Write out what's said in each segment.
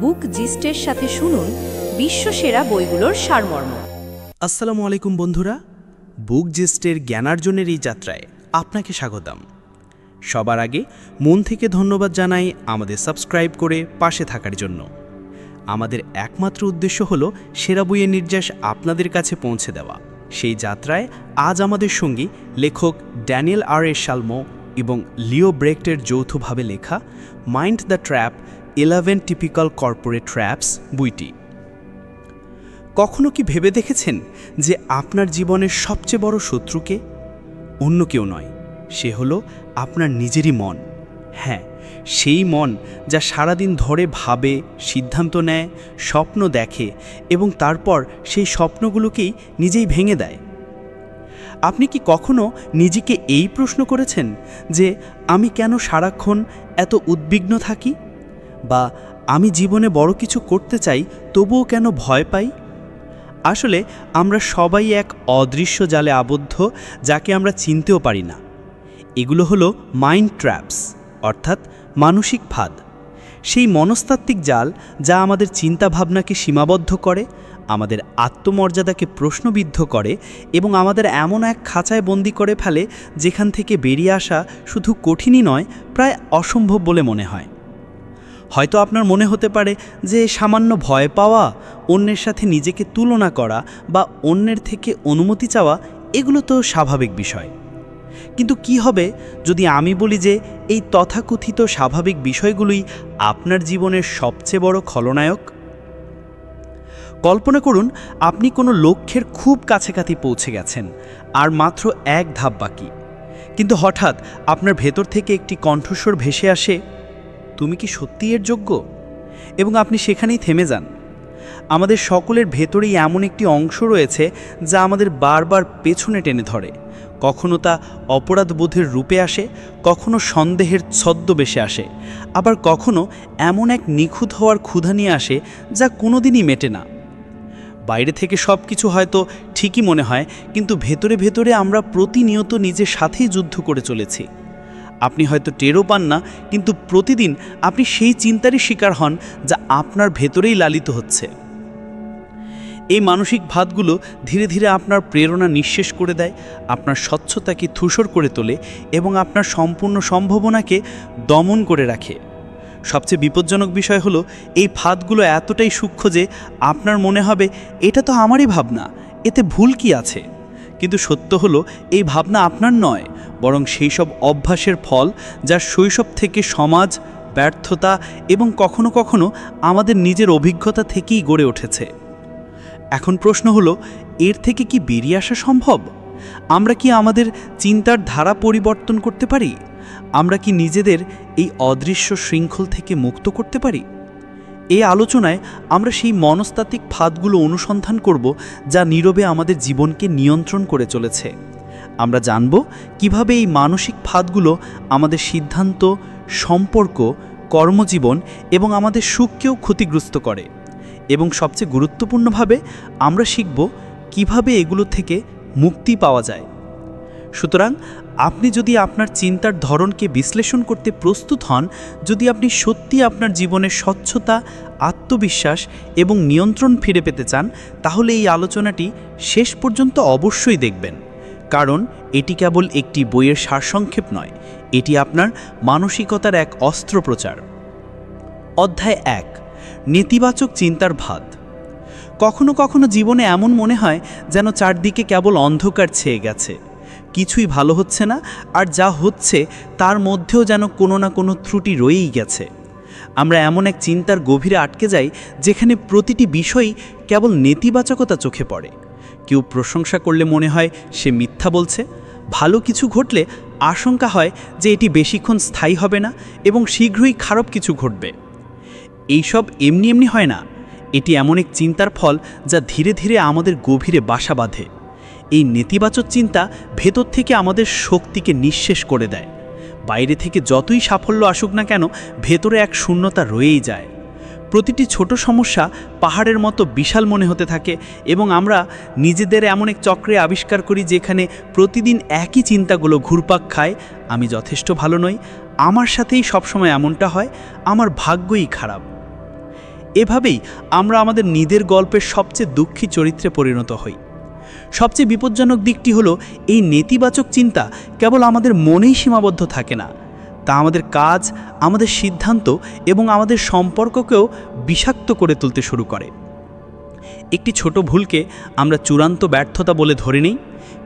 বুক জিস্টের সাথে শুনুন বিশ্বসেরা বইগুলোর সারমর্ম। আসসালামু আলাইকুম বন্ধুরা, বুক জিস্টের জ্ঞানার্জনের এই যাত্রায় আপনাকে স্বাগতম। সবার আগে মন থেকে ধন্যবাদ জানাই আমাদের সাবস্ক্রাইব করে পাশে থাকার জন্য। আমাদের একমাত্র উদ্দেশ্য হলো সেরা বইয়ের নির্যাস আপনাদের কাছে পৌঁছে দেওয়া। সেই যাত্রায় আজ আমাদের সঙ্গী লেখক ড্যানিয়েল আর শালমো এবং লিও ব্রেক্টের যৌথভাবে লেখা mind the trap 11 typical corporate traps বইটি। কখনো কি ভেবে দেখেছেন যে আপনার জীবনের সবচেয়ে বড় শত্রুকে অন্য কেউ নয়, সে হলো আপনার নিজেরই মন। হ্যাঁ, সেই মন যা সারাদিন ধরে ভাবে, সিদ্ধান্ত নেয়, স্বপ্ন দেখে এবং তারপর সেই স্বপ্নগুলোকেই নিজেই ভেঙে দেয়। আপনি কি কখনো নিজেকে এই প্রশ্ন করেছেন যে আমি কেন সারাক্ষণ এত উদ্বিগ্ন থাকি, বা আমি জীবনে বড় কিছু করতে চাই তবুও কেন ভয় পাই? আসলে আমরা সবাই এক অদৃশ্য জালে আবদ্ধ, যাকে আমরা চিনতেও পারি না। এগুলো হলো মাইন্ড ট্র্যাপস, অর্থাৎ মানসিক ফাঁদ। সেই মনস্তাত্ত্বিক জাল যা আমাদের চিন্তাভাবনাকে সীমাবদ্ধ করে, আমাদের আত্মমর্যাদাকে প্রশ্নবিদ্ধ করে এবং আমাদের এমন এক খাঁচায় বন্দি করে ফেলে যেখান থেকে বেরিয়ে আসা শুধু কঠিনই নয়, প্রায় অসম্ভব বলে মনে হয়। হয়তো আপনার মনে হতে পারে যে সামান্য ভয় পাওয়া, অন্যের সাথে নিজেকে তুলনা করা বা অন্যের থেকে অনুমতি চাওয়া এগুলো তো স্বাভাবিক বিষয়। কিন্তু কি হবে যদি আমি বলি যে এই তথাকথিত স্বাভাবিক বিষয়গুলোই আপনার জীবনের সবচেয়ে বড় খলনায়ক? কল্পনা করুন আপনি কোনো লক্ষ্যের খুব কাছাকাছি পৌঁছে গেছেন, আর মাত্র এক ধাপ বাকি। কিন্তু হঠাৎ আপনার ভেতর থেকে একটি কণ্ঠস্বর ভেসে আসে, তুমি কি সত্যি এর যোগ্য? এবং আপনি সেখানেই থেমে যান। আমাদের সকলের ভেতরেই এমন একটি অংশ রয়েছে যা আমাদের বারবার পেছনে টেনে ধরে। কখনো তা অপরাধবোধের রূপে আসে, কখনো সন্দেহের ছদ্মবেশে আসে, আবার কখনো এমন এক নিখুঁত হওয়ার ক্ষুধা নিয়ে আসে যা কোনোদিনই মেটে না। বাইরে থেকে সব কিছু হয়তো ঠিকই মনে হয়, কিন্তু ভেতরে ভেতরে আমরা প্রতিনিয়ত নিজের সাথেই যুদ্ধ করে চলেছি। আপনি হয়তো টেরও পান না, কিন্তু প্রতিদিন আপনি সেই চিন্তারই শিকার হন যা আপনার ভেতরেই লালিত হচ্ছে। এই মানসিক ভাতগুলো ধীরে ধীরে আপনার প্রেরণা নিঃশেষ করে দেয়, আপনার স্বচ্ছতাকে ধূসর করে তোলে এবং আপনার সম্পূর্ণ সম্ভাবনাকে দমন করে রাখে। সবচেয়ে বিপজ্জনক বিষয় হলো এই ফাঁদগুলো এতটাই সূক্ষ্ম যে আপনার মনে হবে এটা তো আমারই ভাবনা, এতে ভুল কি আছে? কিন্তু সত্য হলো এই ভাবনা আপনার নয়, বরং সেই সব অভ্যাসের ফল যা শৈশব থেকে সমাজ, ব্যর্থতা এবং কখনো কখনো আমাদের নিজের অভিজ্ঞতা থেকেই গড়ে উঠেছে। এখন প্রশ্ন হলো, এর থেকে কি বেরিয়ে আসা সম্ভব? আমরা কি আমাদের চিন্তার ধারা পরিবর্তন করতে পারি? আমরা কি নিজেদের এই অদৃশ্য শৃঙ্খল থেকে মুক্ত করতে পারি? এই আলোচনায় আমরা সেই মনস্তাত্ত্বিক ফাঁদগুলো অনুসন্ধান করব যা নীরবে আমাদের জীবনকে নিয়ন্ত্রণ করে চলেছে। আমরা জানব কিভাবে এই মানসিক ফাঁদগুলো আমাদের সিদ্ধান্ত, সম্পর্ক, কর্মজীবন এবং আমাদের সুখকেও ক্ষতিগ্রস্ত করে, এবং সবচেয়ে গুরুত্বপূর্ণভাবে আমরা শিখব কিভাবে এগুলো থেকে মুক্তি পাওয়া যায়। সুতরাং আপনি যদি আপনার চিন্তার ধরনকে বিশ্লেষণ করতে প্রস্তুত হন, যদি আপনি সত্যি আপনার জীবনের স্বচ্ছতা, আত্মবিশ্বাস এবং নিয়ন্ত্রণ ফিরে পেতে চান, তাহলে এই আলোচনাটি শেষ পর্যন্ত অবশ্যই দেখবেন। কারণ এটি কেবল একটি বইয়ের সারসংক্ষেপ নয়, এটি আপনার মানসিকতার এক অস্ত্রোপচার। অধ্যায় 1, নেতিবাচক চিন্তার ফাঁদ। কখনো কখনো জীবনে এমন মনে হয় যেন চারদিকে কেবল অন্ধকার ছেয়ে গেছে, কিছুই ভালো হচ্ছে না, আর যা হচ্ছে তার মধ্যেও যেন কোনো না কোনো ত্রুটি রয়েই গেছে। আমরা এমন এক চিন্তার গভীরে আটকে যাই যেখানে প্রতিটি বিষয়ই কেবল নেতিবাচকতা চোখে পড়ে। কেউ প্রশংসা করলে মনে হয় সে মিথ্যা বলছে, ভালো কিছু ঘটলে আশঙ্কা হয় যে এটি বেশিক্ষণ স্থায়ী হবে না এবং শীঘ্রই খারাপ কিছু ঘটবে। এইসব এমনি এমনি হয় না, এটি এমন এক চিন্তার ফল যা ধীরে ধীরে আমাদের গভীরে বাসা বাঁধে। এই নেতিবাচক চিন্তা ভেতর থেকে আমাদের শক্তিকে নিঃশেষ করে দেয়। বাইরে থেকে যতই সাফল্য আসুক না কেন, ভেতরে এক শূন্যতা রয়েই যায়। প্রতিটি ছোট সমস্যা পাহাড়ের মতো বিশাল মনে হতে থাকে এবং আমরা নিজেদের এমন এক চক্রে আবিষ্কার করি যেখানে প্রতিদিন একই চিন্তাগুলো ঘুরপাক খায়। আমি যথেষ্ট ভালো নই, আমার সাথেই সবসময় এমনটা হয়, আমার ভাগ্যই খারাপ। এভাবেই আমরা আমাদের নিজের গল্পের সবচেয়ে দুঃখী চরিত্রে পরিণত হই। সবচেয়ে বিপজ্জনক দিকটি হলো এই নেতিবাচক চিন্তা কেবল আমাদের মনেই সীমাবদ্ধ থাকে না, তা আমাদের কাজ, আমাদের সিদ্ধান্ত এবং আমাদের সম্পর্ককেও বিষাক্ত করে তুলতে শুরু করে। একটি ছোট ভুলকে আমরা চূড়ান্ত ব্যর্থতা বলে ধরে নিই,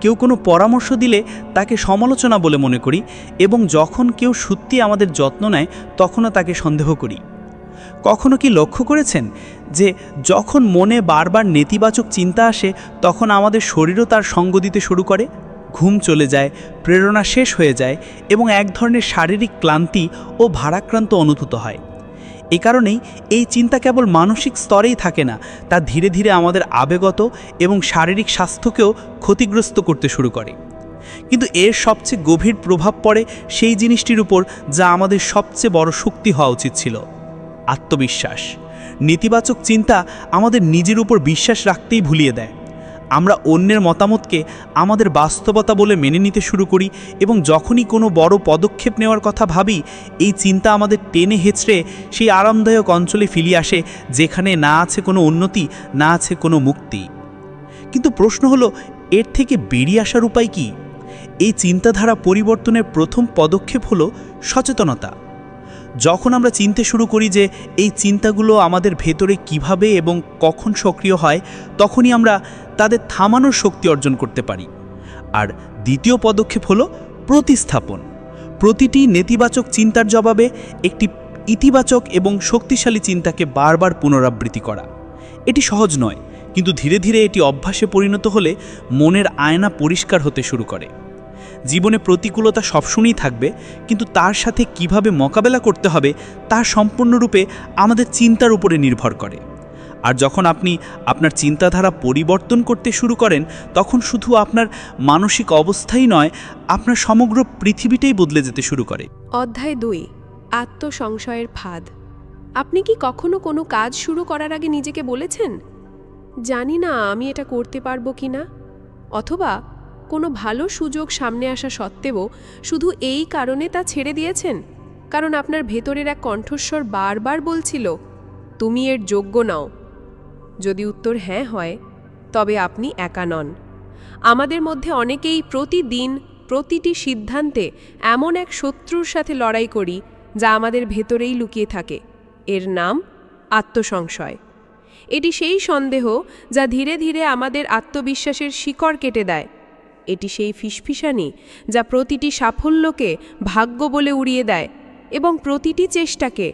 কেউ কোনো পরামর্শ দিলে তাকে সমালোচনা বলে মনে করি, এবং যখন কেউ সত্যি আমাদের যত্ন নেয় তখনও তাকে সন্দেহ করি। কখনো কি লক্ষ্য করেছেন যে যখন মনে বারবার নেতিবাচক চিন্তা আসে তখন আমাদের শরীরও তার সঙ্গ দিতে শুরু করে? ঘুম চলে যায়, প্রেরণা শেষ হয়ে যায় এবং এক ধরনের শারীরিক ক্লান্তি ও ভারাক্রান্ত অনুভূত হয়। এই কারণেই এই চিন্তা কেবল মানসিক স্তরেই থাকে না, তা ধীরে ধীরে আমাদের আবেগগত এবং শারীরিক স্বাস্থ্যকেও ক্ষতিগ্রস্ত করতে শুরু করে। কিন্তু এর সবচেয়ে গভীর প্রভাব পড়ে সেই জিনিসটির উপর যা আমাদের সবচেয়ে বড় শক্তি হওয়া উচিত ছিল, আত্মবিশ্বাস। নেতিবাচক চিন্তা আমাদের নিজের উপর বিশ্বাস রাখতেই ভুলিয়ে দেয়। আমরা অন্যের মতামতকে আমাদের বাস্তবতা বলে মেনে নিতে শুরু করি, এবং যখনই কোনো বড় পদক্ষেপ নেওয়ার কথা ভাবি, এই চিন্তা আমাদের টেনে হেঁচড়ে সেই আরামদায়ক অঞ্চলে ফিরিয়ে আসে যেখানে না আছে কোনো উন্নতি, না আছে কোনো মুক্তি। কিন্তু প্রশ্ন হলো, এর থেকে বেরিয়ে আসার উপায় কি? এই চিন্তাধারা পরিবর্তনের প্রথম পদক্ষেপ হলো সচেতনতা। যখন আমরা চিনতে শুরু করি যে এই চিন্তাগুলো আমাদের ভেতরে কিভাবে এবং কখন সক্রিয় হয়, তখনই আমরা তাদের থামানোর শক্তি অর্জন করতে পারি। আর দ্বিতীয় পদক্ষেপ হলো প্রতিস্থাপন। প্রতিটি নেতিবাচক চিন্তার জবাবে একটি ইতিবাচক এবং শক্তিশালী চিন্তাকে বারবার পুনরাবৃত্তি করা। এটি সহজ নয়, কিন্তু ধীরে ধীরে এটি অভ্যাসে পরিণত হলে মনের আয়না পরিষ্কার হতে শুরু করে। জীবনে প্রতিকূলতা সবসময়ই থাকবে, কিন্তু তার সাথে কিভাবে মোকাবেলা করতে হবে তা সম্পূর্ণরূপে আমাদের চিন্তার উপরে নির্ভর করে। আর যখন আপনি আপনার চিন্তাধারা পরিবর্তন করতে শুরু করেন, তখন শুধু আপনার মানসিক অবস্থাই নয়, আপনার সমগ্র পৃথিবীটাই বদলে যেতে শুরু করে। অধ্যায় 2, আত্মসংশয়ের ফাঁদ। আপনি কি কখনো কোনো কাজ শুরু করার আগে নিজেকে বলেছেন, জানি না আমি এটা করতে পারবো কি না? অথবা কোনো ভালো সুযোগ সামনে আসা সত্ত্বেও শুধু এই কারণে তা ছেড়ে দিয়েছেন, কারণ আপনার ভেতরের এক কণ্ঠস্বর বারবার বলছিল, তুমি এর যোগ্য নও? যদি উত্তর হ্যাঁ হয়, তবে আপনি একা নন। আমাদের মধ্যে অনেকেই প্রতিদিন প্রতিটি সিদ্ধান্তে এমন এক শত্রুর সাথে লড়াই করি যা আমাদের ভেতরেই লুকিয়ে থাকে। এর নাম আত্মসংশয়। এটি সেই সন্দেহ যা ধীরে ধীরে আমাদের আত্মবিশ্বাসের শিকড় কেটে দেয়। এটি সেই ফিসফিসানি যা প্রতিটি সাফল্যকে ভাগ্য বলে উড়িয়ে দেয় এবং প্রতিটি চেষ্টাকে,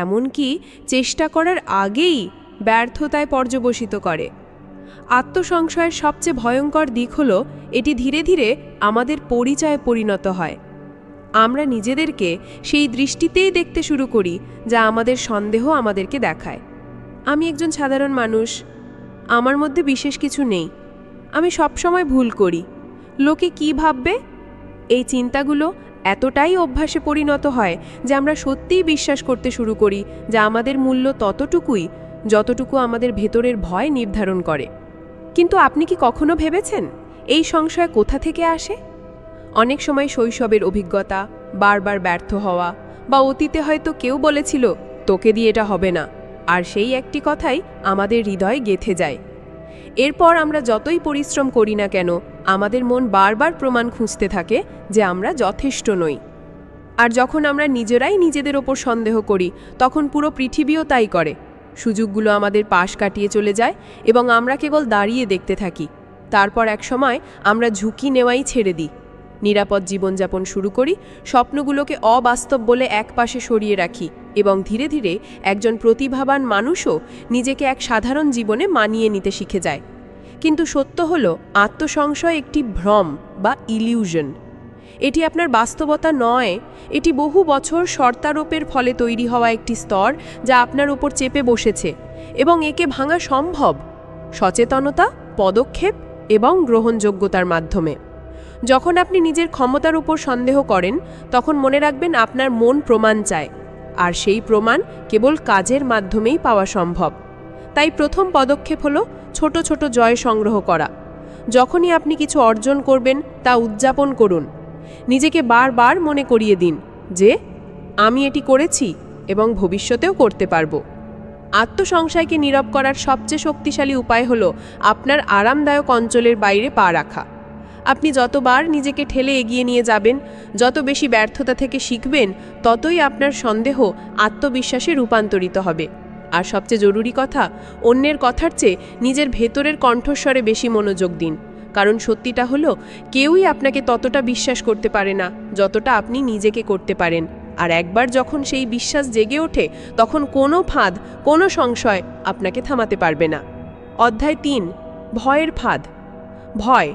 এমনকি চেষ্টা করার আগেই ব্যর্থতায় পর্যবসিত করে। আত্মসংশয়ের সবচেয়ে ভয়ঙ্কর দিক হল এটি ধীরে ধীরে আমাদের পরিচয়ে পরিণত হয়। আমরা নিজেদেরকে সেই দৃষ্টিতেই দেখতে শুরু করি যা আমাদের সন্দেহ আমাদেরকে দেখায়। আমি একজন সাধারণ মানুষ, আমার মধ্যে বিশেষ কিছু নেই, আমি সবসময় ভুল করি, লোকে কি ভাববে? এই চিন্তাগুলো এতটাই অভ্যাসে পরিণত হয় যে আমরা সত্যিই বিশ্বাস করতে শুরু করি যা আমাদের মূল্য ততটুকুই যতটুকু আমাদের ভেতরের ভয় নির্ধারণ করে। কিন্তু আপনি কি কখনো ভেবেছেন এই সংশয় কোথা থেকে আসে? অনেক সময় শৈশবের অভিজ্ঞতা, বারবার ব্যর্থ হওয়া, বা অতীতে হয়তো কেউ বলেছিল তোকে দিয়ে এটা হবে না, আর সেই একটি কথাই আমাদের হৃদয়ে গেঁথে যায়। এরপর আমরা যতই পরিশ্রম করি না কেন, আমাদের মন বারবার প্রমাণ খুঁজতে থাকে যে আমরা যথেষ্ট নই। আর যখন আমরা নিজেরাই নিজেদের ওপর সন্দেহ করি, তখন পুরো পৃথিবীও তাই করে। সুযোগগুলো আমাদের পাশ কাটিয়ে চলে যায় এবং আমরা কেবল দাঁড়িয়ে দেখতে থাকি। তারপর এক সময় আমরা ঝুঁকি নেওয়াই ছেড়ে দিই, নিরাপদ জীবনযাপন শুরু করি, স্বপ্নগুলোকে অবাস্তব বলে একপাশে সরিয়ে রাখি এবং ধীরে ধীরে একজন প্রতিভাবান মানুষও নিজেকে এক সাধারণ জীবনে মানিয়ে নিতে শিখে যায়। কিন্তু সত্য হলো, আত্মসংশয় একটি ভ্রম বা ইলিউশন। এটি আপনার বাস্তবতা নয়, এটি বহু বছর শর্তারোপের ফলে তৈরি হওয়া একটি স্তর যা আপনার উপর চেপে বসেছে, এবং একে ভাঙা সম্ভব সচেতনতা, পদক্ষেপ এবং গ্রহণযোগ্যতার মাধ্যমে। যখন আপনি নিজের ক্ষমতার উপর সন্দেহ করেন, তখন মনে রাখবেন আপনার মন প্রমাণ চায়, আর সেই প্রমাণ কেবল কাজের মাধ্যমেই পাওয়া সম্ভব। তাই প্রথম পদক্ষেপ হলো ছোট ছোট জয় সংগ্রহ করা। যখনই আপনি কিছু অর্জন করবেন, তা উদযাপন করুন। নিজেকে বারবার মনে করিয়ে দিন যে আমি এটি করেছি এবং ভবিষ্যতেও করতে পারবো। আত্মসংশয়কে নীরব করার সবচেয়ে শক্তিশালী উপায় হলো আপনার আরামদায়ক অঞ্চলের বাইরে পা রাখা। আপনি যতবার নিজেকে ঠেলে এগিয়ে নিয়ে যাবেন, যত বেশি ব্যর্থতা থেকে শিখবেন, ততই আপনার সন্দেহ আত্মবিশ্বাসে রূপান্তরিত হবে। আর সবচেয়ে জরুরি কথা, অন্যের কথার চেয়ে নিজের ভেতরের কণ্ঠস্বরে বেশি মনোযোগ দিন। কারণ সত্যিটা হলো, কেউই আপনাকে ততটা বিশ্বাস করতে পারে না যতটা আপনি নিজেকে করতে পারেন। আর একবার যখন সেই বিশ্বাস জেগে ওঠে, তখন কোনো ফাঁদ, কোনো সংশয় আপনাকে থামাতে পারবে না। অধ্যায় ৩, ভয়ের ফাঁদ। ভয়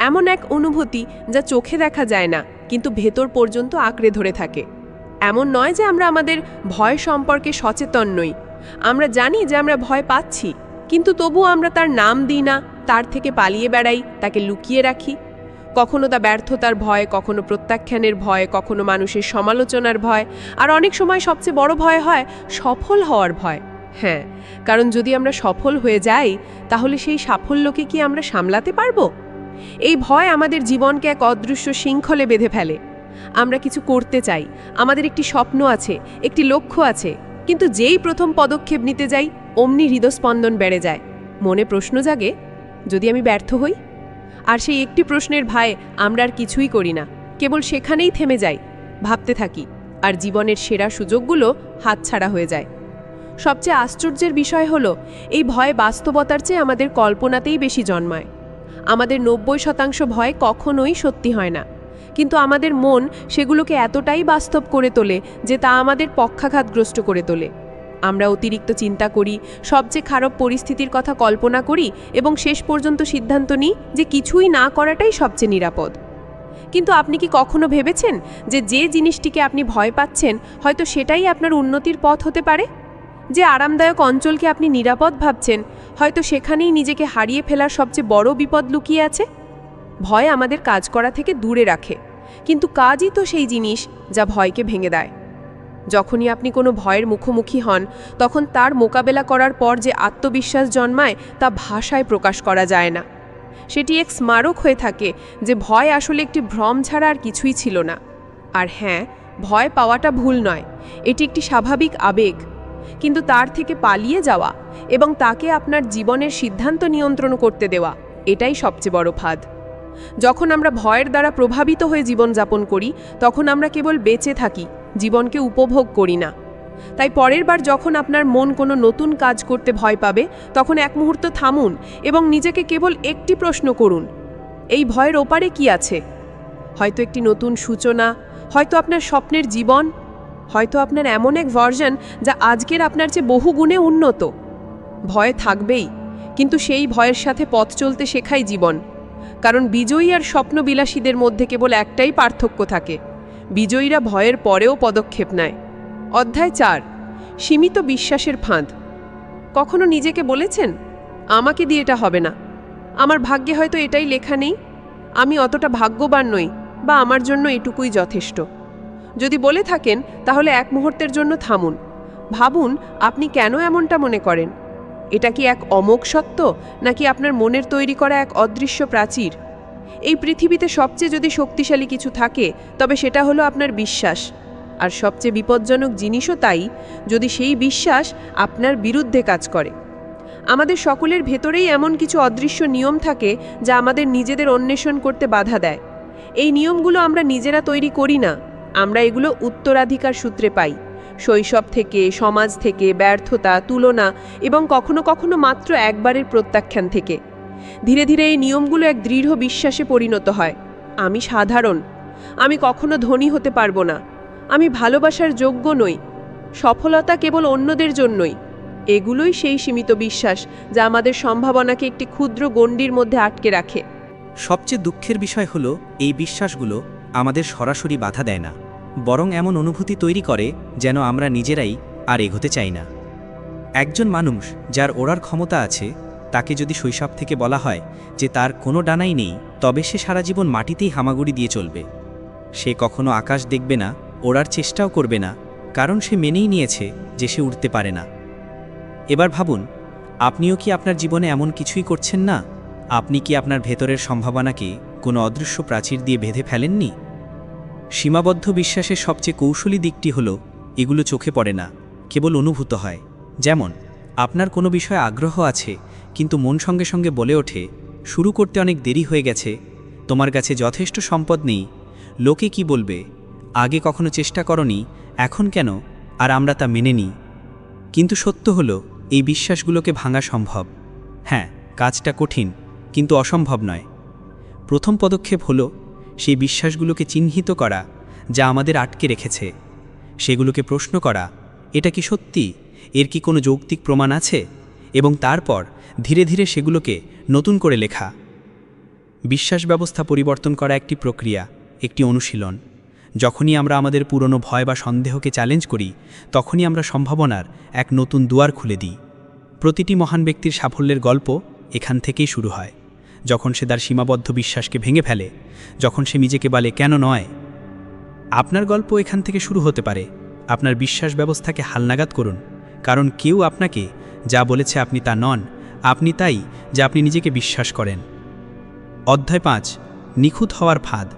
এমন এক অনুভূতি যা চোখে দেখা যায় না, কিন্তু ভেতর পর্যন্ত আঁকড়ে ধরে থাকে। এমন নয় যে আমরা আমাদের ভয় সম্পর্কে সচেতন নই। আমরা জানি যে আমরা ভয় পাচ্ছি, কিন্তু তবুও আমরা তার নাম দিই না, তার থেকে পালিয়ে বেড়াই, তাকে লুকিয়ে রাখি। কখনো তা ব্যর্থতার ভয়, কখনো প্রত্যাখ্যানের ভয়, কখনো মানুষের সমালোচনার ভয়, আর অনেক সময় সবচেয়ে বড় ভয় হয় সফল হওয়ার ভয়। হ্যাঁ, কারণ যদি আমরা সফল হয়ে যাই, তাহলে সেই সাফল্যকে কি আমরা সামলাতে পারবো? এই ভয় আমাদের জীবনকে এক অদৃশ্য শৃঙ্খলে বেঁধে ফেলে। আমরা কিছু করতে চাই, আমাদের একটি স্বপ্ন আছে, একটি লক্ষ্য আছে, কিন্তু যেই প্রথম পদক্ষেপ নিতে যাই, অমনি হৃদস্পন্দন বেড়ে যায়। মনে প্রশ্ন জাগে, যদি আমি ব্যর্থ হই? আর সেই একটি প্রশ্নের ভয়ে আমরা আর কিছুই করি না, কেবল সেখানেই থেমে যাই, ভাবতে থাকি, আর জীবনের সেরা সুযোগগুলো হাতছাড়া হয়ে যায়। সবচেয়ে আশ্চর্যের বিষয় হলো, এই ভয় বাস্তবতার চেয়ে আমাদের কল্পনাতেই বেশি জন্মায়। আমাদের ৯০% ভয় কখনোই সত্যি হয় না, কিন্তু আমাদের মন সেগুলোকে এতটাই বাস্তব করে তোলে যে তা আমাদের পক্ষাঘাতগ্রস্ত করে তোলে। আমরা অতিরিক্ত চিন্তা করি, সবচেয়ে খারাপ পরিস্থিতির কথা কল্পনা করি এবং শেষ পর্যন্ত সিদ্ধান্ত নিই যে কিছুই না করাটাই সবচেয়ে নিরাপদ। কিন্তু আপনি কি কখনো ভেবেছেন যে যে জিনিসটিকে আপনি ভয় পাচ্ছেন, হয়তো সেটাই আপনার উন্নতির পথ হতে পারে? যে আরামদায়ক অঞ্চলকে আপনি নিরাপদ ভাবছেন, হয়তো সেখানেই নিজেকে হারিয়ে ফেলার সবচেয়ে বড় বিপদ লুকিয়ে আছে। ভয় আমাদের কাজ করা থেকে দূরে রাখে, কিন্তু কাজই তো সেই জিনিস যা ভয়কে ভেঙে দেয়। যখনই আপনি কোনো ভয়ের মুখোমুখি হন, তখন তার মোকাবেলা করার পর যে আত্মবিশ্বাস জন্মায়, তা ভাষায় প্রকাশ করা যায় না। সেটি এক স্মারক হয়ে থাকে যে ভয় আসলে একটি ভ্রম ছাড়া আর কিছুই ছিল না। আর হ্যাঁ, ভয় পাওয়াটা ভুল নয়, এটি একটি স্বাভাবিক আবেগ। কিন্তু তার থেকে পালিয়ে যাওয়া এবং তাকে আপনার জীবনের সিদ্ধান্ত নিয়ন্ত্রণ করতে দেওয়া, এটাই সবচেয়ে বড় ফাঁদ। যখন আমরা ভয়ের দ্বারা প্রভাবিত হয়ে জীবনযাপন করি, তখন আমরা কেবল বেঁচে থাকি, জীবনকে উপভোগ করি না। তাই পরের বার যখন আপনার মন কোনো নতুন কাজ করতে ভয় পাবে, তখন এক মুহূর্ত থামুন এবং নিজেকে কেবল একটি প্রশ্ন করুন, এই ভয়ের ওপারে কি আছে? হয়তো একটি নতুন সূচনা, হয়তো আপনার স্বপ্নের জীবন, হয়তো আপনার এমন এক ভার্সন যা আজকের আপনার চেয়ে বহু গুণে উন্নত। ভয় থাকবেই, কিন্তু সেই ভয়ের সাথে পথ চলতে শেখাই জীবন। কারণ বিজয়ী আর স্বপ্নবিলাসীদের মধ্যে কেবল একটাই পার্থক্য থাকে, বিজয়ীরা ভয়ের পরেও পদক্ষেপ নেয়। অধ্যায় ৪, সীমিত বিশ্বাসের ফাঁদ। কখনো নিজেকে বলেছেন, আমাকে দিয়ে এটা হবে না, আমার ভাগ্যে হয়তো এটাই লেখা নেই, আমি অতটা ভাগ্যবান নই, বা আমার জন্য এটুকুই যথেষ্ট? যদি বলে থাকেন, তাহলে এক মুহূর্তের জন্য থামুন, ভাবুন আপনি কেন এমনটা মনে করেন। এটা কি এক অমোঘ সত্য, নাকি আপনার মনের তৈরি করা এক অদৃশ্য প্রাচীর? এই পৃথিবীতে সবচেয়ে যদি শক্তিশালী কিছু থাকে, তবে সেটা হলো আপনার বিশ্বাস। আর সবচেয়ে বিপজ্জনক জিনিসও তাই, যদি সেই বিশ্বাস আপনার বিরুদ্ধে কাজ করে। আমাদের সকলের ভেতরেই এমন কিছু অদৃশ্য নিয়ম থাকে যা আমাদের নিজেদের অন্বেষণ করতে বাধা দেয়। এই নিয়মগুলো আমরা নিজেরা তৈরি করি না, আমরা এগুলো উত্তরাধিকার সূত্রে পাই, শৈশব থেকে, সমাজ থেকে, ব্যর্থতা, তুলনা এবং কখনো কখনো মাত্র একবারের প্রত্যাখ্যান থেকে। ধীরে ধীরে এই নিয়মগুলো এক দৃঢ় বিশ্বাসে পরিণত হয়। আমি সাধারণ, আমি কখনো ধনী হতে পারবো না, আমি ভালোবাসার যোগ্য নই, সফলতা কেবল অন্যদের জন্যই। এগুলোই সেই সীমিত বিশ্বাস যা আমাদের সম্ভাবনাকে একটি ক্ষুদ্র গণ্ডির মধ্যে আটকে রাখে। সবচেয়ে দুঃখের বিষয় হলো, এই বিশ্বাসগুলো আমাদের সরাসরি বাধা দেয় না, বরং এমন অনুভূতি তৈরি করে যেন আমরা নিজেরাই আর এগোতে চাই না। একজন মানুষ যার ওড়ার ক্ষমতা আছে, তাকে যদি শৈশব থেকে বলা হয় যে তার কোনো ডানাই নেই, তবে সে সারা জীবন মাটিতেই হামাগুড়ি দিয়ে চলবে। সে কখনো আকাশ দেখবে না, ওড়ার চেষ্টাও করবে না, কারণ সে মেনেই নিয়েছে যে সে উড়তে পারে না। এবার ভাবুন, আপনিও কি আপনার জীবনে এমন কিছুই করছেন না? আপনি কি আপনার ভেতরের সম্ভাবনাকে কোনো অদৃশ্য প্রাচীর দিয়ে বেঁধে ফেলেননি? সীমাবদ্ধ বিশ্বাসের সবচেয়ে কৌশলী দিকটি হলো, এগুলো চোখে পড়ে না, কেবল অনুভূত হয়। যেমন আপনার কোনো বিষয়ে আগ্রহ আছে, কিন্তু মন সঙ্গে সঙ্গে বলে ওঠে, শুরু করতে অনেক দেরি হয়ে গেছে, তোমার কাছে যথেষ্ট সম্পদ নেই, লোকে কি বলবে, আগে কখনো চেষ্টা করনি, এখন কেন, আর আমরা তা মেনে নিই। কিন্তু সত্য হলো, এই বিশ্বাসগুলোকে ভাঙা সম্ভব। হ্যাঁ, কাজটা কঠিন, কিন্তু অসম্ভব নয়। প্রথম পদক্ষেপ হলো সেই বিশ্বাসগুলোকে চিহ্নিত করা যা আমাদের আটকে রেখেছে। সেগুলোকে প্রশ্ন করা, এটা কি সত্যি, এর কি কোনো যৌক্তিক প্রমাণ আছে, এবং তারপর ধীরে ধীরে সেগুলোকে নতুন করে লেখা। বিশ্বাস ব্যবস্থা পরিবর্তন করা একটি প্রক্রিয়া, একটি অনুশীলন। যখনই আমরা আমাদের পুরনো ভয় বা সন্দেহকে চ্যালেঞ্জ করি, তখনই আমরা সম্ভাবনার এক নতুন দুয়ার খুলে দিই। প্রতিটি মহান ব্যক্তির সাফল্যের গল্প এখান থেকেই শুরু হয়, যখন সে তার সীমাবদ্ধ বিশ্বাসকে ভেঙে ফেলে, যখন সে নিজেকে বলে কেন নয়। আপনার গল্প এখান থেকে শুরু হতে পারে। আপনার বিশ্বাস ব্যবস্থাকে হালনাগাদ করুন, কারণ কেউ আপনাকে যা বলেছে আপনি তা নন, আপনি তাই যা আপনি নিজেকে বিশ্বাস করেন। অধ্যায় 5, নিখুঁত হওয়ার ফাঁদ।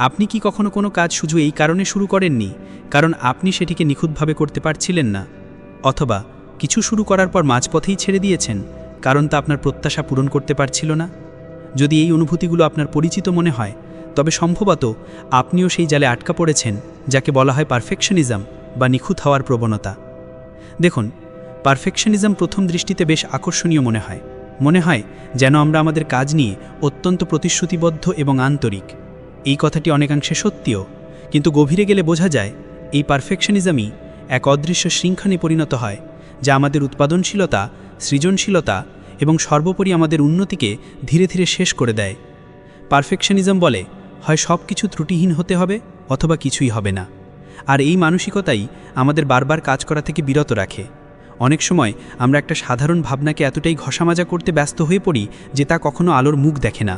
আপনি কি কখনো কোনো কাজ শুধু এই কারণে শুরু করেননি কারণ আপনি সেটিকে নিখুঁতভাবে করতে পারছিলেন না, অথবা কিছু শুরু করার পর মাঝপথেই ছেড়ে দিয়েছেন কারণ তা আপনার প্রত্যাশা পূরণ করতে পারছিল না? যদি এই অনুভূতিগুলো আপনার পরিচিত মনে হয়, তবে সম্ভবত আপনিও সেই জালে আটকা পড়েছেন যাকে বলা হয় পারফেকশনিজম বা নিখুঁত হওয়ার প্রবণতা। দেখুন, পারফেকশনিজম প্রথম দৃষ্টিতে বেশ আকর্ষণীয় মনে হয় যেন আমরা আমাদের কাজ নিয়ে অত্যন্ত প্রতিশ্রুতিবদ্ধ এবং আন্তরিক। এই কথাটি অনেকাংশে সত্যিও, কিন্তু গভীরে গেলে বোঝা যায় এই পারফেকশনিজমই এক অদৃশ্য শৃঙ্খলে পরিণত হয়, যা আমাদের উৎপাদনশীলতা, সৃজনশীলতা এবং সর্বোপরি আমাদের উন্নতিকে ধীরে ধীরে শেষ করে দেয়। পারফেকশনিজম বলে, হয় সব কিছু ত্রুটিহীন হতে হবে অথবা কিছুই হবে না। আর এই মানসিকতাই আমাদের বারবার কাজ করা থেকে বিরত রাখে। অনেক সময় আমরা একটা সাধারণ ভাবনাকে এতটাই ঘষামাজা করতে ব্যস্ত হয়ে পড়ি যে তা কখনো আলোর মুখ দেখে না।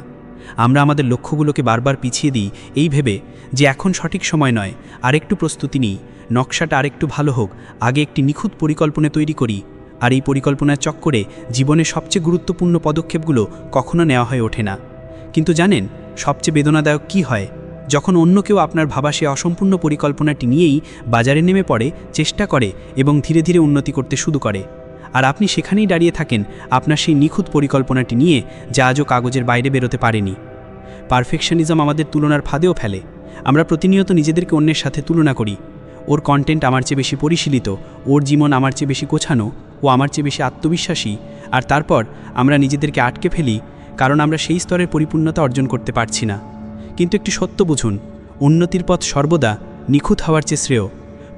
আমরা আমাদের লক্ষ্যগুলোকে বারবার পিছিয়ে দিই এই ভেবে যে এখন সঠিক সময় নয়, আরেকটু প্রস্তুতি নিই, নকশাটা আরেকটু ভালো হোক, আগে একটি নিখুঁত পরিকল্পনা তৈরি করি। আর এই পরিকল্পনার চক্করে জীবনের সবচেয়ে গুরুত্বপূর্ণ পদক্ষেপগুলো কখনো নেওয়া হয়ে ওঠে না। কিন্তু জানেন, সবচেয়ে বেদনাদায়ক কী হয়? যখন অন্য কেউ আপনার ভাবা সে অসম্পূর্ণ পরিকল্পনাটি নিয়েই বাজারে নেমে পড়ে, চেষ্টা করে এবং ধীরে ধীরে উন্নতি করতে শুরু করে, আর আপনি সেখানেই দাঁড়িয়ে থাকেন আপনার সেই নিখুঁত পরিকল্পনাটি নিয়ে যা আজও কাগজের বাইরে বেরোতে পারেনি। পারফেকশনিজম আমাদের তুলনার ফাঁদেও ফেলে। আমরা প্রতিনিয়ত নিজেদেরকে অন্যের সাথে তুলনা করি। ওর কন্টেন্ট আমার চেয়ে বেশি পরিশীলিত, ওর জীবন আমার চেয়ে বেশি গোছানো, ও আমার চেয়ে বেশি আত্মবিশ্বাসী। আর তারপর আমরা নিজেদেরকে আটকে ফেলি কারণ আমরা সেই স্তরের পরিপূর্ণতা অর্জন করতে পারছি না। কিন্তু একটি সত্য বুঝুন, উন্নতির পথ সর্বদা নিখুঁত হওয়ার চেয়ে শ্রেয়।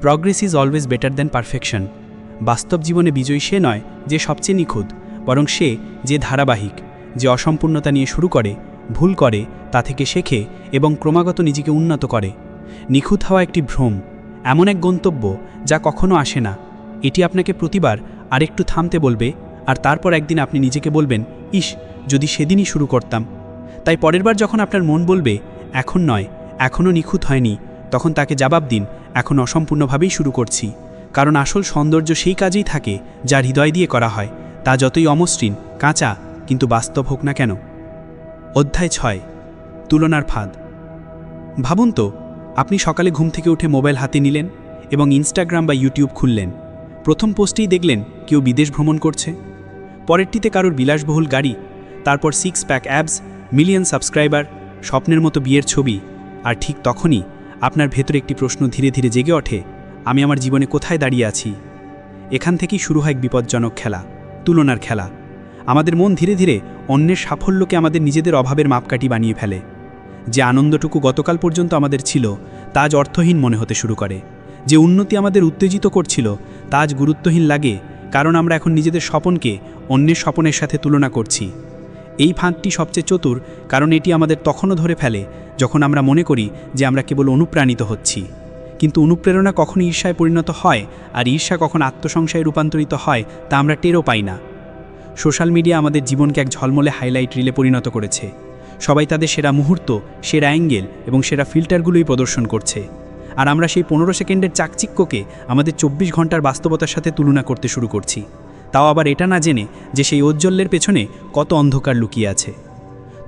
Progress is always better than perfection. বাস্তব জীবনে বিজয়ী সে নয় যে সবচেয়ে নিখুঁত, বরং সে যে ধারাবাহিক, যে অসম্পূর্ণতা নিয়ে শুরু করে, ভুল করে, তা থেকে শেখে এবং ক্রমাগত নিজেকে উন্নত করে। নিখুঁত হওয়া একটি ভ্রম, এমন এক গন্তব্য যা কখনো আসে না। এটি আপনাকে প্রতিবার আরেকটু থামতে বলবে, আর তারপর একদিন আপনি নিজেকে বলবেন, ইস, যদি সেদিনই শুরু করতাম। তাই পরের বার যখন আপনার মন বলবে এখন নয়, এখনও নিখুঁত হয়নি, তখন তাকে জবাব দিন, এখন অসম্পূর্ণভাবেই শুরু করছি। কারণ আসল সৌন্দর্য সেই কাজেই থাকে যা হৃদয় দিয়ে করা হয়, তা যতই অমসৃণ, কাঁচা কিন্তু বাস্তব হোক না কেন। অধ্যায় 6, তুলনার ফাঁদ। ভাবুন তো, আপনি সকালে ঘুম থেকে উঠে মোবাইল হাতে নিলেন এবং ইনস্টাগ্রাম বা ইউটিউব খুললেন। প্রথম পোস্টেই দেখলেন কেউ বিদেশ ভ্রমণ করছে, পরেরটিতে কারোর বিলাসবহুল গাড়ি, তারপর 6 প্যাক অ্যাবস, মিলিয়ন সাবস্ক্রাইবার, স্বপ্নের মতো বিয়ের ছবি। আর ঠিক তখনই আপনার ভেতরে একটি প্রশ্ন ধীরে ধীরে জেগে ওঠে, আমি আমার জীবনে কোথায় দাঁড়িয়ে আছি? এখান থেকেই শুরু হয় এক বিপজ্জনক খেলা, তুলনার খেলা। আমাদের মন ধীরে ধীরে অন্যের সাফল্যকে আমাদের নিজেদের অভাবের মাপকাঠি বানিয়ে ফেলে। যে আনন্দটুকু গতকাল পর্যন্ত আমাদের ছিল তা আজ অর্থহীন মনে হতে শুরু করে। যে উন্নতি আমাদের উত্তেজিত করছিল তা আজ গুরুত্বহীন লাগে, কারণ আমরা এখন নিজেদের স্বপনকে অন্যের স্বপনের সাথে তুলনা করছি। এই ফাঁদটি সবচেয়ে চতুর, কারণ এটি আমাদের তখনও ধরে ফেলে যখন আমরা মনে করি যে আমরা কেবল অনুপ্রাণিত হচ্ছি। কিন্তু অনুপ্রেরণা কখন ঈর্ষায় পরিণত হয় আর ঈর্ষা কখন আত্মসংশয়ে রূপান্তরিত হয় তা আমরা টেরও পাই না। সোশ্যাল মিডিয়া আমাদের জীবনকে এক ঝলমলে হাইলাইট রিলে পরিণত করেছে। সবাই তাদের সেরা মুহূর্ত, সেরা অ্যাঙ্গেল এবং সেরা ফিল্টারগুলোই প্রদর্শন করছে, আর আমরা সেই 15 সেকেন্ডের চাকচিক্যকে আমাদের 24 ঘন্টার বাস্তবতার সাথে তুলনা করতে শুরু করছি, তাও আবার এটা না জেনে যে সেই ঔজ্জ্বল্যের পেছনে কত অন্ধকার লুকিয়ে আছে।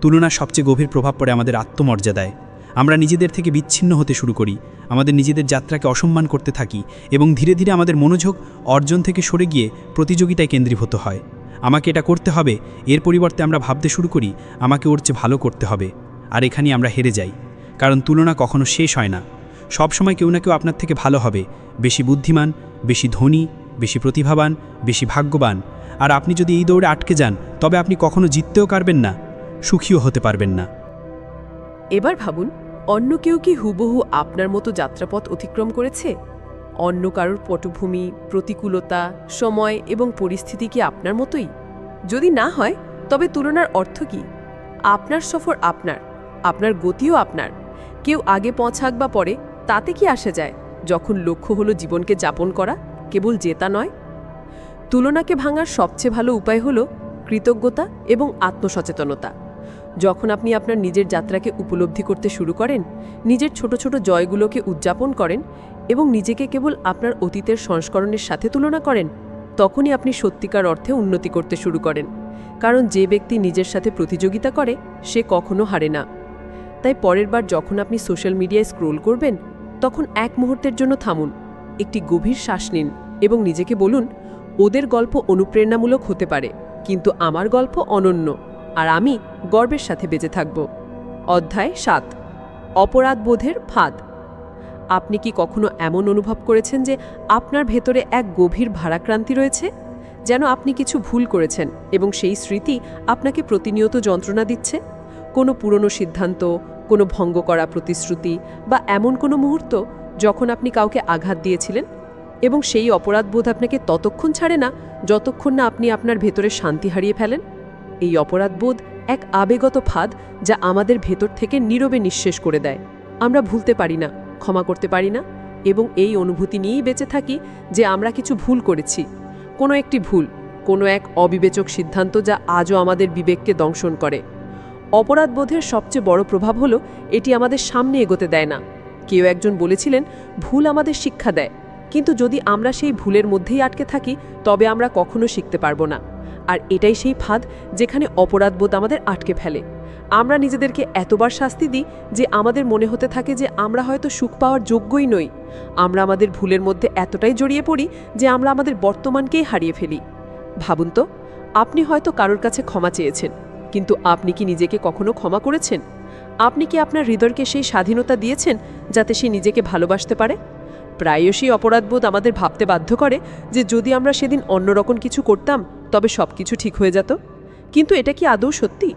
তুলনার সবচেয়ে গভীর প্রভাব পড়ে আমাদের আত্মমর্যাদায়। আমরা নিজেদের থেকে বিচ্ছিন্ন হতে শুরু করি, আমাদের নিজেদের যাত্রাকে অসম্মান করতে থাকি এবং ধীরে ধীরে আমাদের মনোযোগ অর্জন থেকে সরে গিয়ে প্রতিযোগিতায় কেন্দ্রীভূত হয়। আমাকে এটা করতে হবে, এর পরিবর্তে আমরা ভাবতে শুরু করি আমাকে ওর চেয়ে ভালো করতে হবে। আর এখানেই আমরা হেরে যাই, কারণ তুলনা কখনো শেষ হয় না। সবসময় কেউ না কেউ আপনার থেকে ভালো হবে, বেশি বুদ্ধিমান, বেশি ধনী, বেশি প্রতিভাবান, বেশি ভাগ্যবান। আর আপনি যদি এই দৌড়ে আটকে যান, তবে আপনি কখনো জিততেও পারবেন না, সুখীও হতে পারবেন না। এবার ভাবুন, অন্য কেউ কি হুবহু আপনার মতো যাত্রাপথ অতিক্রম করেছে? অন্য কারোর পটভূমি, প্রতিকূলতা, সময় এবং পরিস্থিতি কি আপনার মতোই? যদি না হয়, তবে তুলনার অর্থ কি? আপনার সফর আপনার গতিও আপনার। কেউ আগে পৌঁছাক বা পরে, তাতে কি আসে যায়, যখন লক্ষ্য হলো জীবনকে যাপন করা, কেবল জেতা নয়। তুলনাকে ভাঙার সবচেয়ে ভালো উপায় হলো কৃতজ্ঞতা এবং আত্মসচেতনতা। যখন আপনি আপনার নিজের যাত্রাকে উপলব্ধি করতে শুরু করেন, নিজের ছোট ছোট জয়গুলোকে উদযাপন করেন এবং নিজেকে কেবল আপনার অতীতের সংস্করণের সাথে তুলনা করেন, তখনই আপনি সত্যিকার অর্থে উন্নতি করতে শুরু করেন। কারণ যে ব্যক্তি নিজের সাথে প্রতিযোগিতা করে, সে কখনো হারে না। তাই পরের বার যখন আপনি সোশ্যাল মিডিয়ায় স্ক্রোল করবেন, তখন এক মুহূর্তের জন্য থামুন, একটি গভীর শ্বাস নিন এবং নিজেকে বলুন, ওদের গল্প অনুপ্রেরণামূলক হতে পারে, কিন্তু আমার গল্প অনন্য, আর আমি গর্বের সাথে বেঁচে থাকব। অধ্যায় ৭, অপরাধবোধের ফাঁদ। আপনি কি কখনো এমন অনুভব করেছেন যে আপনার ভেতরে এক গভীর ভারাক্রান্তি রয়েছে, যেন আপনি কিছু ভুল করেছেন এবং সেই স্মৃতি আপনাকে প্রতিনিয়ত যন্ত্রণা দিচ্ছে? কোনো পুরনো সিদ্ধান্ত, কোনো ভঙ্গ করা প্রতিশ্রুতি, বা এমন কোনো মুহূর্ত যখন আপনি কাউকে আঘাত দিয়েছিলেন, এবং সেই অপরাধবোধ আপনাকে ততক্ষণ ছাড়ে না যতক্ষণ না আপনি আপনার ভেতরে শান্তি হারিয়ে ফেলেন। এই অপরাধবোধ এক আবেগত ফাঁদ, যা আমাদের ভেতর থেকে নীরবে নিঃশেষ করে দেয়। আমরা ভুলতে পারি না, ক্ষমা করতে পারি না, এবং এই অনুভূতি নিয়েই বেঁচে থাকি যে আমরা কিছু ভুল করেছি। কোনো একটি ভুল, কোনো এক অবিবেচক সিদ্ধান্ত যা আজও আমাদের বিবেককে দংশন করে। অপরাধবোধের সবচেয়ে বড় প্রভাব হলো এটি আমাদের সামনে এগোতে দেয় না। কেউ একজন বলেছিলেন, ভুল আমাদের শিক্ষা দেয়, কিন্তু যদি আমরা সেই ভুলের মধ্যেই আটকে থাকি, তবে আমরা কখনো শিখতে পারবো না। আর এটাই সেই ফাঁদ যেখানে অপরাধবোধ আমাদের আটকে ফেলে। আমরা নিজেদেরকে এতবার শাস্তি দিই যে আমাদের মনে হতে থাকে যে আমরা হয়তো সুখ পাওয়ার যোগ্যই নই। আমরা আমাদের ভুলের মধ্যে এতটাই জড়িয়ে পড়ি যে আমরা আমাদের বর্তমানকেই হারিয়ে ফেলি। ভাবুন তো, আপনি হয়তো কারোর কাছে ক্ষমা চেয়েছেন, কিন্তু আপনি কি নিজেকে কখনো ক্ষমা করেছেন? আপনি কি আপনার হৃদয়কে সেই স্বাধীনতা দিয়েছেন যাতে সে নিজেকে ভালোবাসতে পারে? প্রায়শই অপরাধবোধ আমাদের ভাবতে বাধ্য করে যে যদি আমরা সেদিন অন্যরকম কিছু করতাম, তবে সব কিছু ঠিক হয়ে যেত। কিন্তু এটা কি আদৌ সত্যি?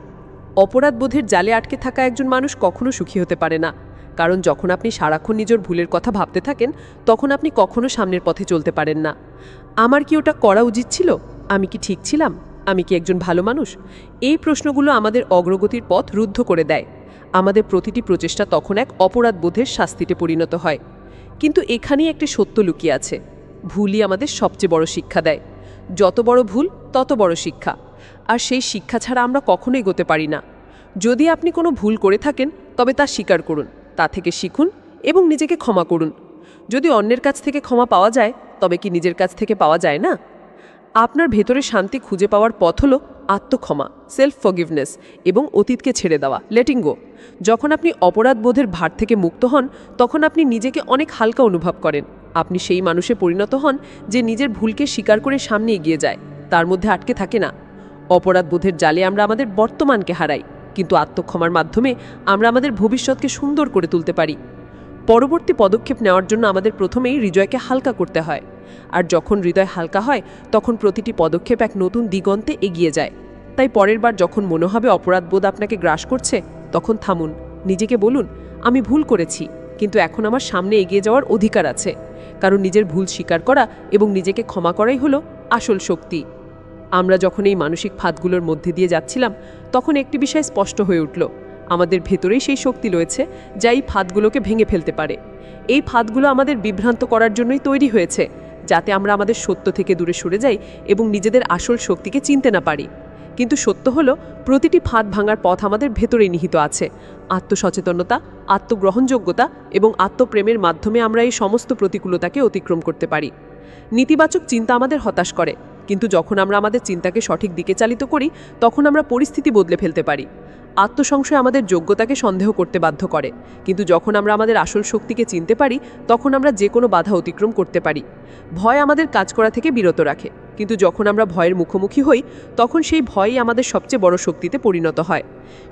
অপরাধবোধের জালে আটকে থাকা একজন মানুষ কখনো সুখী হতে পারে না, কারণ যখন আপনি সারাক্ষণ নিজের ভুলের কথা ভাবতে থাকেন, তখন আপনি কখনো সামনের পথে চলতে পারেন না। আমার কি ওটা করা উচিত ছিল? আমি কি ঠিক ছিলাম? আমি কি একজন ভালো মানুষ? এই প্রশ্নগুলো আমাদের অগ্রগতির পথ রুদ্ধ করে দেয়। আমাদের প্রতিটি প্রচেষ্টা তখন এক অপরাধবোধের শাস্তিতে পরিণত হয়। কিন্তু এখানেই একটি সত্য লুকিয়ে আছে, ভুলই আমাদের সবচেয়ে বড় শিক্ষা দেয়। যত বড় ভুল, তত বড় শিক্ষা। আর সেই শিক্ষা ছাড়া আমরা কখনোই এগোতে পারি না। যদি আপনি কোনো ভুল করে থাকেন, তবে তা স্বীকার করুন, তা থেকে শিখুন এবং নিজেকে ক্ষমা করুন। যদি অন্যের কাছ থেকে ক্ষমা পাওয়া যায়, তবে কি নিজের কাছ থেকে পাওয়া যায় না? আপনার ভেতরে শান্তি খুঁজে পাওয়ার পথ হলো আত্মক্ষমা, সেলফ ফরগিভনেস, এবং অতীতকে ছেড়ে দেওয়া, লেটিং গো। যখন আপনি অপরাধবোধের ভার থেকে মুক্ত হন, তখন আপনি নিজেকে অনেক হালকা অনুভব করেন। আপনি সেই মানুষে পরিণত হন যে নিজের ভুলকে স্বীকার করে সামনে এগিয়ে যায়, তার মধ্যে আটকে থাকে না। অপরাধবোধের জালে আমরা আমাদের বর্তমানকে হারাই, কিন্তু আত্মক্ষমার মাধ্যমে আমরা আমাদের ভবিষ্যৎকে সুন্দর করে তুলতে পারি। পরবর্তী পদক্ষেপ নেওয়ার জন্য আমাদের প্রথমেই হৃদয়কে হালকা করতে হয়। আর যখন হৃদয় হালকা হয়, তখন প্রতিটি পদক্ষেপ এক নতুন দিগন্তে এগিয়ে যায়। তাই পরের বার যখন মনে হবে অপরাধবোধ আপনাকে গ্রাস করছে, তখন থামুন, নিজেকে বলুন, আমি ভুল করেছি, কিন্তু এখন আমার সামনে এগিয়ে যাওয়ার অধিকার আছে। কারণ নিজের ভুল স্বীকার করা এবং নিজেকে ক্ষমা করাই হলো আসল শক্তি। আমরা যখন এই মানসিক ফাঁদগুলোর মধ্যে দিয়ে যাচ্ছিলাম, তখন একটি বিষয় স্পষ্ট হয়ে উঠল, আমাদের ভেতরেই সেই শক্তি রয়েছে যা এই ফাঁদগুলোকে ভেঙে ফেলতে পারে। এই ফাঁদগুলো আমাদের বিভ্রান্ত করার জন্যই তৈরি হয়েছে, যাতে আমরা আমাদের সত্য থেকে দূরে সরে যাই এবং নিজেদের আসল শক্তিকে চিনতে না পারি। কিন্তু সত্য হলো, প্রতিটি ফাঁদ ভাঙার পথ আমাদের ভেতরেই নিহিত আছে। আত্মসচেতনতা, আত্মগ্রহণযোগ্যতা এবং আত্মপ্রেমের মাধ্যমে আমরা এই সমস্ত প্রতিকূলতাকে অতিক্রম করতে পারি। নেতিবাচক চিন্তা আমাদের হতাশ করে, কিন্তু যখন আমরা আমাদের চিন্তাকে সঠিক দিকে চালিত করি, তখন আমরা পরিস্থিতি বদলে ফেলতে পারি। আত্মসংশয় আমাদের যোগ্যতাকে সন্দেহ করতে বাধ্য করে, কিন্তু যখন আমরা আমাদের আসল শক্তিকে চিনতে পারি তখন আমরা যে কোনো বাধা অতিক্রম করতে পারি। ভয় আমাদের কাজ করা থেকে বিরত রাখে, কিন্তু যখন আমরা ভয়ের মুখোমুখি হই তখন সেই ভয়ই আমাদের সবচেয়ে বড় শক্তিতে পরিণত হয়।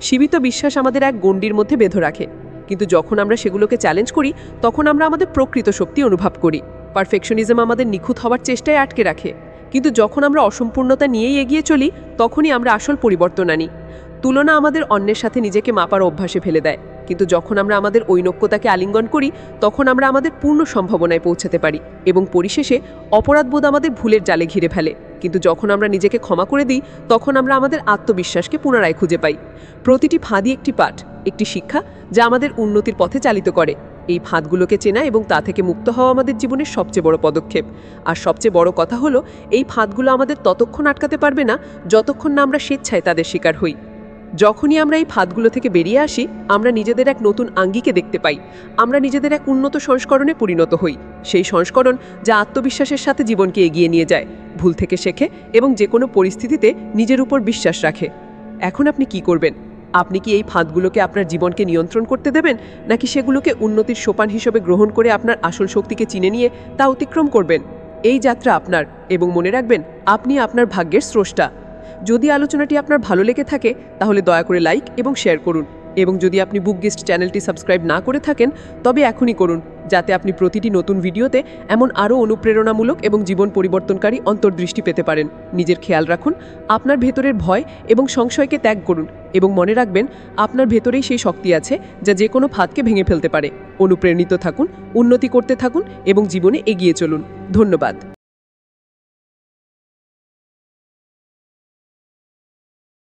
সীমিত বিশ্বাস আমাদের এক গণ্ডির মধ্যে বেঁধে রাখে, কিন্তু যখন আমরা সেগুলোকে চ্যালেঞ্জ করি তখন আমরা আমাদের প্রকৃত শক্তি অনুভব করি। পারফেকশনিজম আমাদের নিখুঁত হওয়ার চেষ্টায় আটকে রাখে, কিন্তু যখন আমরা অসম্পূর্ণতা নিয়েই এগিয়ে চলি তখনই আমরা আসল পরিবর্তন আনি। তুলনা আমাদের অন্যের সাথে নিজেকে মাপার অভ্যাসে ফেলে দেয়, কিন্তু যখন আমরা আমাদের ঐনক্যতাকে আলিঙ্গন করি তখন আমরা আমাদের পূর্ণ সম্ভাবনায় পৌঁছাতে পারি। এবং পরিশেষে অপরাধবোধ আমাদের ভুলের জালে ঘিরে ফেলে, কিন্তু যখন আমরা নিজেকে ক্ষমা করে দিই তখন আমরা আমাদের আত্মবিশ্বাসকে পুনরায় খুঁজে পাই। প্রতিটি ফাঁদই একটি পাঠ, একটি শিক্ষা যা আমাদের উন্নতির পথে চালিত করে। এই ফাঁদগুলোকে চেনা এবং তা থেকে মুক্ত হওয়া আমাদের জীবনের সবচেয়ে বড় পদক্ষেপ। আর সবচেয়ে বড় কথা হলো, এই ফাঁদগুলো আমাদের ততক্ষণ আটকাতে পারবে না যতক্ষণ না আমরা স্বেচ্ছায় তাদের শিকার হই। যখনই আমরা এই ফাঁদগুলো থেকে বেরিয়ে আসি আমরা নিজেদের এক নতুন আঙ্গিকে দেখতে পাই, আমরা নিজেদের এক উন্নত সংস্করণে পরিণত হই। সেই সংস্করণ যা আত্মবিশ্বাসের সাথে জীবনকে এগিয়ে নিয়ে যায়, ভুল থেকে শেখে এবং যে কোনো পরিস্থিতিতে নিজের উপর বিশ্বাস রাখে। এখন আপনি কি করবেন? আপনি কি এই ফাঁদগুলোকে আপনার জীবনকে নিয়ন্ত্রণ করতে দেবেন, নাকি সেগুলোকে উন্নতির সোপান হিসেবে গ্রহণ করে আপনার আসল শক্তিকে চিনে নিয়ে তা অতিক্রম করবেন? এই যাত্রা আপনার, এবং মনে রাখবেন আপনি আপনার ভাগ্যের স্রষ্টা। যদি আলোচনাটি আপনার ভালো লেগে থাকে তাহলে দয়া করে লাইক এবং শেয়ার করুন, এবং যদি আপনি বুকগেস্ট চ্যানেলটি সাবস্ক্রাইব না করে থাকেন তবে এখনই করুন, যাতে আপনি প্রতিটি নতুন ভিডিওতে এমন আরও অনুপ্রেরণামূলক এবং জীবন পরিবর্তনকারী অন্তর্দৃষ্টি পেতে পারেন। নিজের খেয়াল রাখুন, আপনার ভেতরের ভয় এবং সংশয়কে ত্যাগ করুন, এবং মনে রাখবেন আপনার ভেতরেই সেই শক্তি আছে যা যে কোনো ফাঁদকে ভেঙে ফেলতে পারে। অনুপ্রেরণিত থাকুন, উন্নতি করতে থাকুন এবং জীবনে এগিয়ে চলুন। ধন্যবাদ।